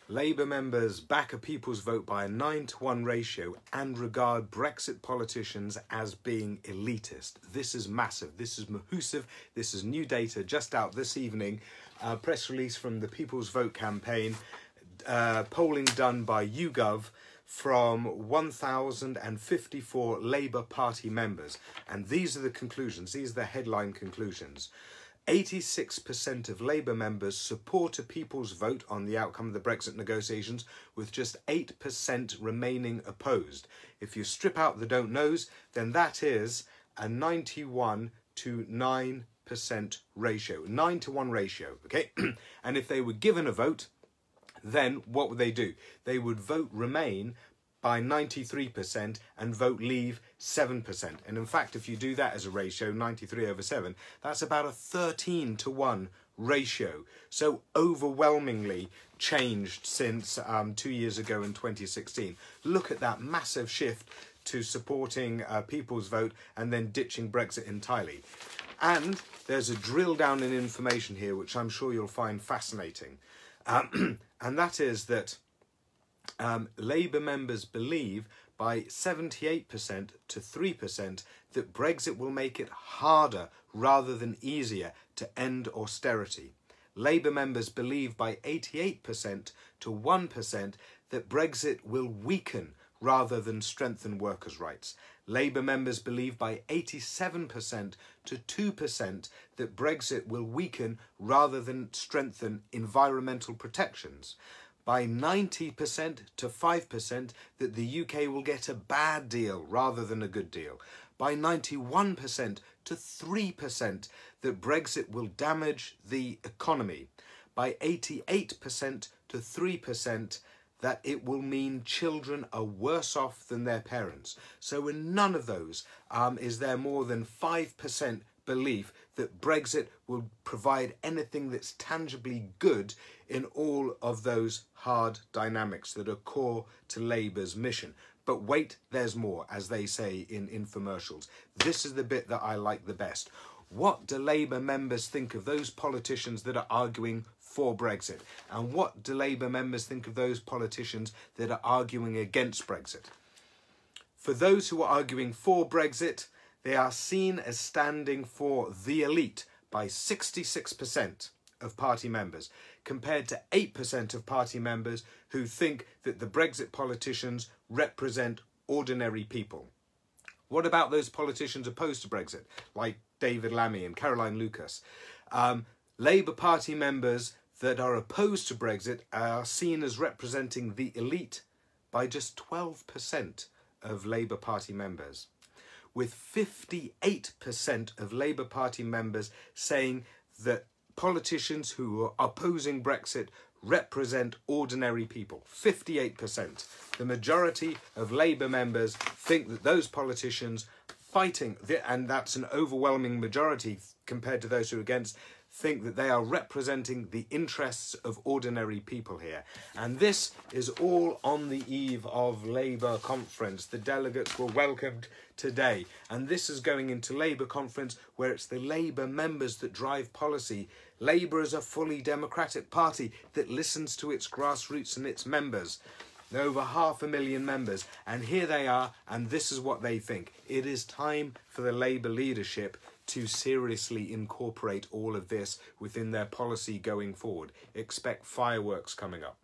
Labour members back a people's vote by a 9-to-1 ratio and regard Brexit politicians as being elitist. This is massive. This is massive. This is new data just out this evening. Press release from the People's Vote campaign. Polling done by YouGov from 1,054 Labour Party members. And these are the conclusions. These are the headline conclusions. 86% of Labour members support a people's vote on the outcome of the Brexit negotiations, with just 8% remaining opposed. If you strip out the don't knows, then that is a 91 to 9% ratio. 9-to-1 ratio, okay? And if they were given a vote, then what would they do? They would vote Remain by 93% and vote Leave 7%. And in fact, if you do that as a ratio, 93/7, that's about a 13-to-1 ratio. So overwhelmingly changed since 2 years ago in 2016. Look at that massive shift to supporting people's vote and then ditching Brexit entirely. And there's a drill down in information here, which I'm sure you'll find fascinating. And that is that Labour members believe by 78% to 3% that Brexit will make it harder rather than easier to end austerity. Labour members believe by 88% to 1% that Brexit will weaken rather than strengthen workers' rights. Labour members believe by 87% to 2% that Brexit will weaken rather than strengthen environmental protections. By 90% to 5% that the UK will get a bad deal rather than a good deal. By 91% to 3% that Brexit will damage the economy. By 88% to 3% that it will mean children are worse off than their parents. So in none of those is there more than 5% belief that Brexit will provide anything that's tangibly good in all of those hard dynamics that are core to Labour's mission. But wait, there's more, as they say in infomercials. This is the bit that I like the best. What do Labour members think of those politicians that are arguing for Brexit? And what do Labour members think of those politicians that are arguing against Brexit? For those who are arguing for Brexit, they are seen as standing for the elite by 66% of party members, compared to 8% of party members who think that the Brexit politicians represent ordinary people. What about those politicians opposed to Brexit, like David Lammy and Caroline Lucas? Labour Party members that are opposed to Brexit are seen as representing the elite by just 12% of Labour Party members, with 58% of Labour Party members saying that politicians who are opposing Brexit represent ordinary people. 58%. The majority of Labour members think that those politicians fighting, and that's an overwhelming majority compared to those who are against, think that they are representing the interests of ordinary people here. And this is all on the eve of Labour conference. The delegates were welcomed today. And this is going into Labour conference where it's the Labour members that drive policy. Labour is a fully democratic party that listens to its grassroots and its members. There are over 500,000 members, and here they are, and this is what they think. It is time for the Labour leadership to seriously incorporate all of this within their policy going forward. Expect fireworks coming up.